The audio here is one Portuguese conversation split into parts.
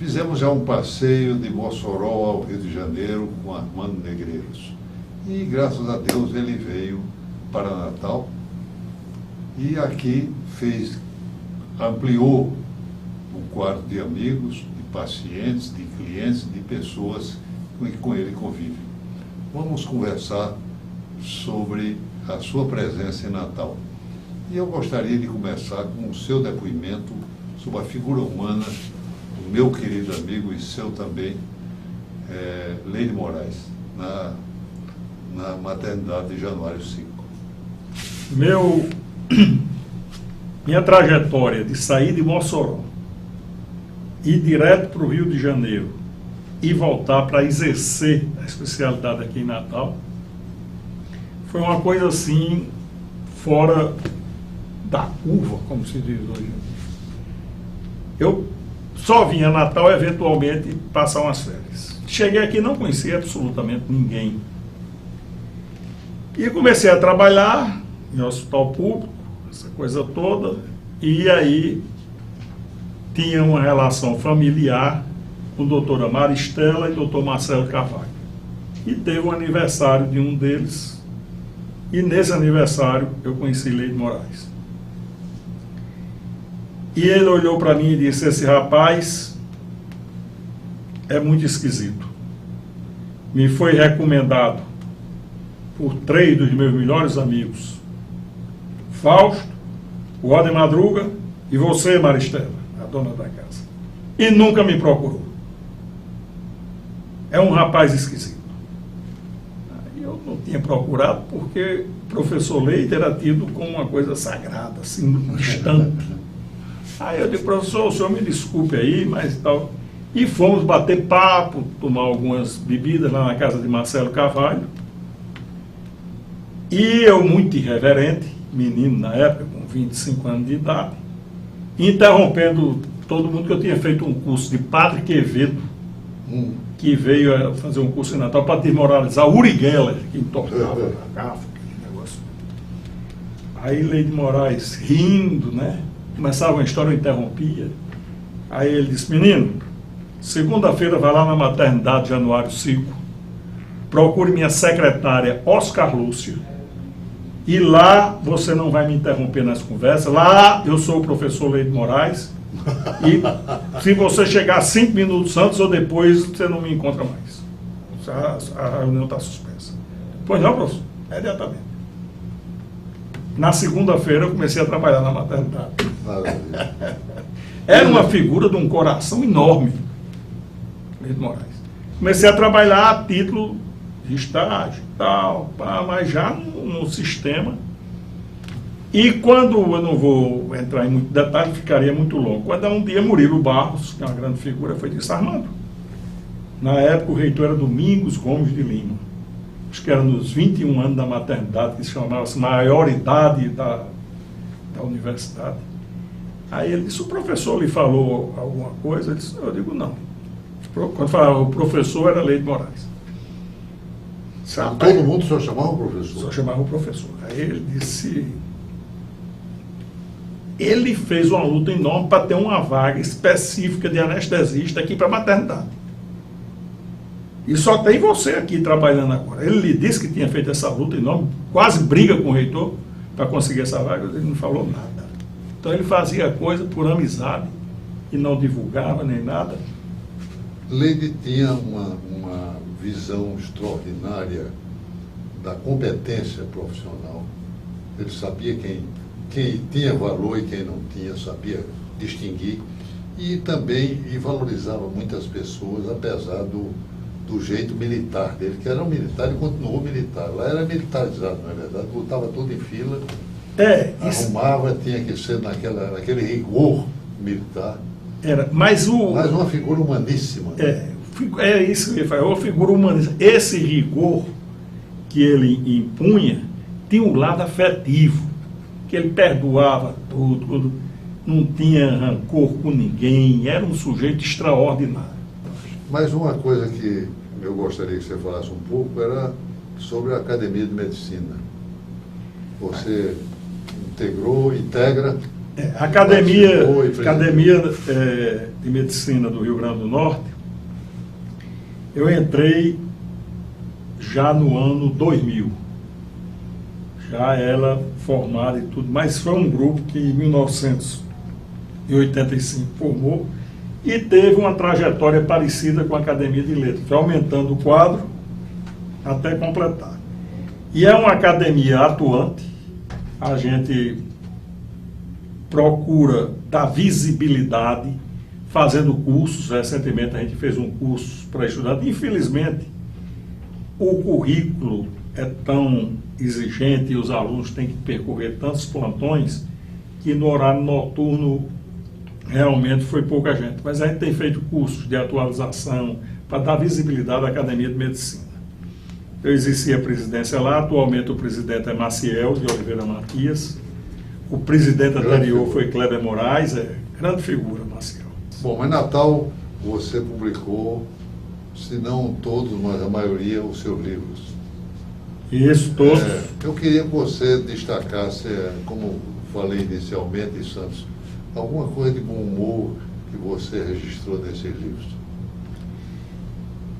Fizemos já um passeio de Mossoró ao Rio de Janeiro com Armando Negreiros. E, graças a Deus, ele veio para Natal e aqui ampliou o quadro de amigos, de pacientes, de clientes, de pessoas que com ele convivem. Vamos conversar sobre a sua presença em Natal. E eu gostaria de começar com o seu depoimento sobre a figura humana do meu querido amigo e seu também, Leide Moraes, na maternidade de Januário 5. Minha trajetória de sair de Mossoró, ir direto para o Rio de Janeiro e voltar para exercer a especialidade aqui em Natal, foi uma coisa assim, fora da curva, como se diz hoje. Eu só vinha a Natal eventualmente passar umas férias. Cheguei aqui e não conhecia absolutamente ninguém. E comecei a trabalhar em hospital público, essa coisa toda, e aí tinha uma relação familiar com a doutora Maristela e o doutor Marcelo Carvalho. E teve um aniversário de um deles, e nesse aniversário eu conheci Leide Moraes. E ele olhou para mim e disse: esse rapaz é muito esquisito. Me foi recomendado por 3 dos meus melhores amigos, Fausto, o Odem Madruga e você, Maristela, a dona da casa. E nunca me procurou. É um rapaz esquisito. Aí eu não tinha procurado porque o professor Leite era tido como uma coisa sagrada, assim, distante. Aí eu disse: professor, o senhor me desculpe aí, mas tal. E fomos bater papo, tomar algumas bebidas lá na casa de Marcelo Carvalho. E eu, muito irreverente, menino na época, com 25 anos de idade, interrompendo todo mundo, que eu tinha feito um curso de Padre Quevedo, que veio a fazer um curso em Natal para desmoralizar Uri Geller, que entortava a garrafa, aquele negócio. Aí Leide Moraes, rindo, né? Começava uma história, eu interrompia. Aí ele disse: menino, segunda-feira vai lá na maternidade Januário 5, procure minha secretária Oscar Lúcia, e lá você não vai me interromper nas conversas. Lá eu sou o professor Leide Moraes, e se você chegar 5 minutos antes ou depois, você não me encontra mais. A reunião está suspensa. Pois não, professor? Imediatamente. Na segunda-feira eu comecei a trabalhar na maternidade. Era uma figura de um coração enorme, Leide Moraes. Comecei a trabalhar a título de estágio e tal, mas já no sistema. E quando, eu não vou entrar em muito detalhe, ficaria muito longo. Quando um dia Murilo Barros, que é uma grande figura, foi disse: Armando, na época o reitor era Domingos Gomes de Lima. Acho que era nos 21 anos da maternidade, que se chamava-se maioridade da universidade. Aí ele disse: o professor lhe falou alguma coisa? Eu digo: não. Quando falava o professor, era Leide Moraes. Todo mundo só chamava o professor? Só chamava o professor. Aí ele disse... Ele fez uma luta enorme para ter uma vaga específica de anestesista aqui para a maternidade. E só tem você aqui trabalhando agora. Ele lhe disse que tinha feito essa luta enorme, quase briga com o reitor para conseguir essa vaga, ele não falou nada. Então ele fazia coisa por amizade e não divulgava nem nada. Leide tinha uma visão extraordinária da competência profissional. Ele sabia quem tinha valor e quem não tinha, sabia distinguir, e também valorizava muitas pessoas, apesar do jeito militar dele, que era um militar e continuou militar. Lá era militarizado, na verdade, botava tudo em fila, arrumava, tinha que ser naquele rigor militar. Mas uma figura humaníssima. É isso que ele faz, uma figura humaníssima. Esse rigor que ele impunha tinha um lado afetivo, que ele perdoava tudo, não tinha rancor com ninguém, era um sujeito extraordinário. Mas uma coisa que eu gostaria que você falasse um pouco era sobre a Academia de Medicina. Você integra A Academia de Medicina do Rio Grande do Norte, eu entrei já no ano 2000. Já ela formada e tudo, mas foi um grupo que em 1985 formou e teve uma trajetória parecida com a Academia de Letras, aumentando o quadro até completar. E é uma academia atuante, a gente procura dar visibilidade, fazendo cursos. Recentemente a gente fez um curso para estudar. Infelizmente, o currículo é tão exigente e os alunos têm que percorrer tantos plantões que no horário noturno realmente foi pouca gente. Mas a gente tem feito cursos de atualização para dar visibilidade à Academia de Medicina. Eu exerci a presidência lá, atualmente o presidente é Maciel de Oliveira Matias. O presidente anterior foi Kleber Moraes, grande figura, Maciel. Bom, mas Natal, você publicou, se não todos, mas a maioria, os seus livros. Isso, todos. Eu queria que você destacasse, como falei inicialmente, Santos, alguma coisa de bom humor que você registrou nesses livros.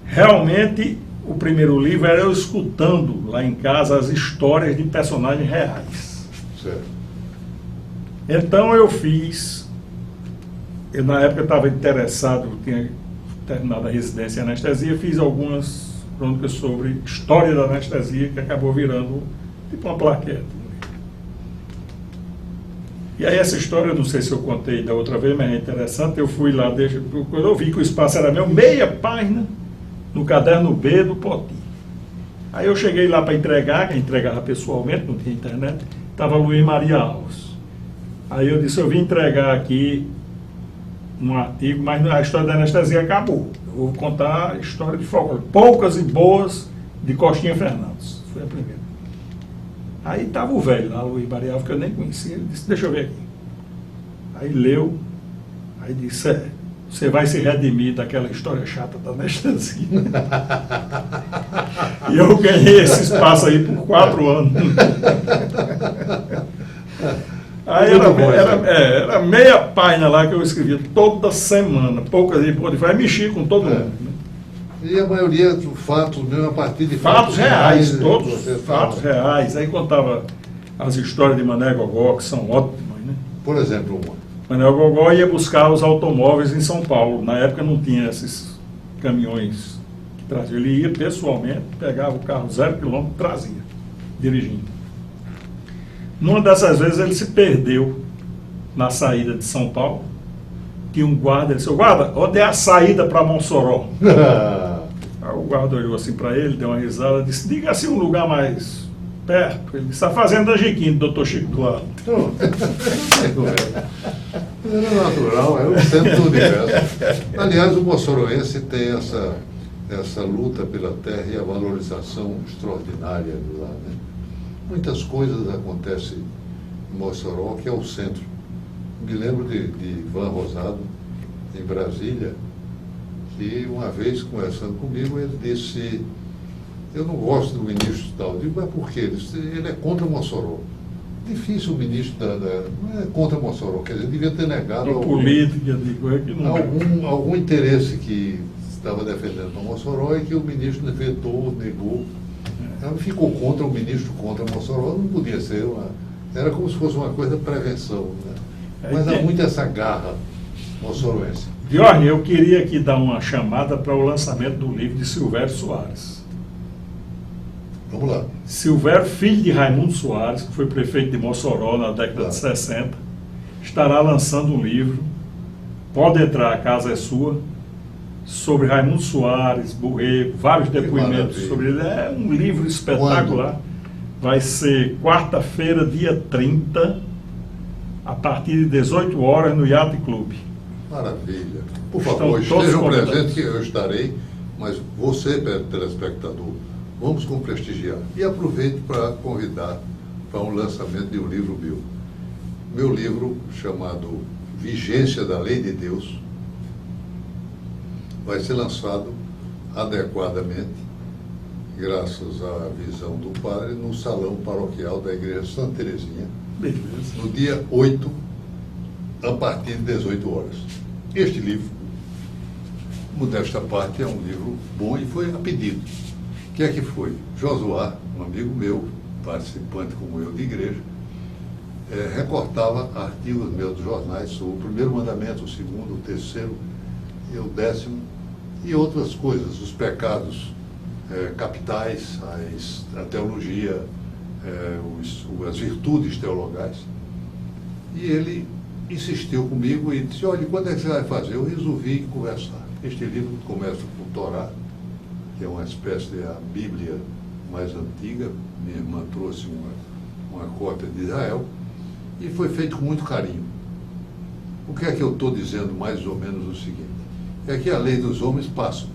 Realmente, o primeiro livro era eu escutando lá em casa as histórias de personagens reais. Certo. Então eu na época estava interessado, tinha terminado a residência em anestesia, fiz algumas crônicas sobre história da anestesia, que acabou virando tipo uma plaquete. E aí essa história, eu não sei se eu contei da outra vez, mas é interessante, eu fui lá, quando eu vi que o espaço era meu, meia página no caderno B do Poti. Aí eu cheguei lá para entregar, que entregava pessoalmente, não tinha internet, estava Luiz Maria Alves. Aí eu disse, eu vim entregar aqui um artigo, mas a história da anestesia acabou. Eu vou contar a história de folclore, poucas e boas, de Costinha Fernandes. Foi a primeira. Aí estava o velho lá, Luiz Maria Alves, que eu nem conhecia, ele disse, deixa eu ver aqui. Aí leu, aí disse, você vai se redimir daquela história chata da anestesia. E eu ganhei esse espaço aí por 4 anos. Aí era meia página lá que eu escrevia toda semana, poucas e poucas, vai mexer com todo mundo. Né? E a maioria dos fatos, mesmo a partir de fatos reais, todos fatos reais. Aí contava as histórias de Mané Gogó, que são ótimas, né? Por exemplo, uma. Mané Gogó ia buscar os automóveis em São Paulo. Na época não tinha esses caminhões que traziam. Ele ia pessoalmente, pegava o carro 0 km, trazia, dirigindo. Numa dessas vezes ele se perdeu na saída de São Paulo. Tinha um guarda, ele disse, guarda, onde é a saída para Mossoró? Aí o guarda olhou assim para ele, deu uma risada, disse, diga assim um lugar mais perto. Ele disse, a Fazenda Jequim, do Dr. Chico Duarte. Era natural, era o centro do universo. Aliás, o moçoroense tem essa luta pela terra e a valorização extraordinária de lá, né? Muitas coisas acontecem em Mossoró, que é o centro. Me lembro de Ivan Rosado, em Brasília, que uma vez conversando comigo, ele disse, eu não gosto do ministro tal. Eu digo, mas por quê? Ele disse, ele é contra Mossoró. Difícil o ministro não é contra Mossoró, quer dizer, devia ter negado algum interesse que estava defendendo no Mossoró e que o ministro vetou, negou. Ela ficou contra o ministro, contra Mossoró, não podia ser era como se fosse uma coisa de prevenção, né? Mas há muito essa garra moçoroense. Jorge, eu queria aqui dar uma chamada para o lançamento do livro de Silvério Soares. Vamos lá. Silvério, filho de Raimundo Soares, que foi prefeito de Mossoró na década de 60, estará lançando um livro, pode entrar, a casa é sua, sobre Raimundo Soares, Borrego, vários depoimentos sobre ele. É um livro espetacular. Quando? Vai ser quarta-feira, dia 30, a partir de 18 horas no Yacht Club. Maravilha. Por favor, estejam presentes que eu estarei, mas você, telespectador, vamos prestigiar. E aproveito para convidar para um lançamento de um livro meu. Meu livro, chamado Vigência da Lei de Deus, vai ser lançado adequadamente, graças à visão do padre, no salão paroquial da Igreja Santa Teresinha, no dia 8 a partir de 18 horas. Este livro, modesta parte, é um livro bom e foi a pedido. O que é que foi? Josuá, um amigo meu, participante como eu de igreja, recortava artigos meus dos jornais sobre o primeiro mandamento, o segundo, o terceiro e o 10º, e outras coisas, os pecados capitais, a teologia, as virtudes teologais. E ele insistiu comigo e disse, olha, quando é que você vai fazer? Eu resolvi conversar. Este livro começa com o Torá, que é uma espécie de a Bíblia mais antiga. Minha irmã trouxe uma cópia de Israel e foi feito com muito carinho. O que é que eu estou dizendo mais ou menos o seguinte? É que a lei dos homens passa,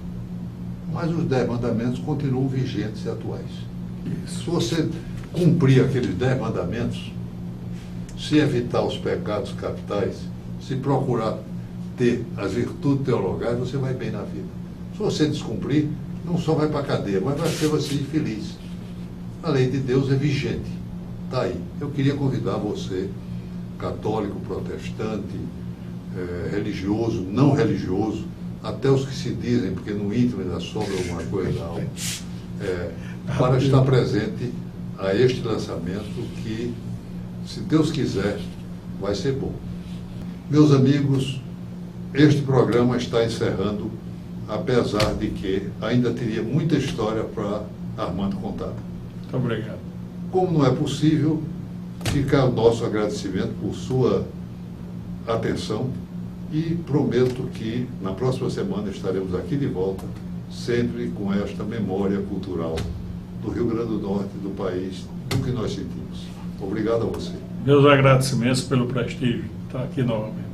mas os 10 mandamentos continuam vigentes e atuais. Se você cumprir aqueles 10 mandamentos, se evitar os pecados capitais, se procurar ter as virtudes teologais, você vai bem na vida. Se você descumprir, não só vai para a cadeia, mas vai ser você infeliz. A lei de Deus é vigente. Está aí. Eu queria convidar você, católico, protestante, religioso, não religioso, até os que se dizem, porque no íntimo ainda sobra alguma coisa da alma, para estar presente a este lançamento que, se Deus quiser, vai ser bom. Meus amigos, este programa está encerrando, apesar de que ainda teria muita história para Armando contar. Muito obrigado. Como não é possível, fica o nosso agradecimento por sua atenção e prometo que na próxima semana estaremos aqui de volta, sempre com esta memória cultural do Rio Grande do Norte, do país, do que nós sentimos. Obrigado a você. Meus agradecimentos pelo prestígio. Está aqui novamente.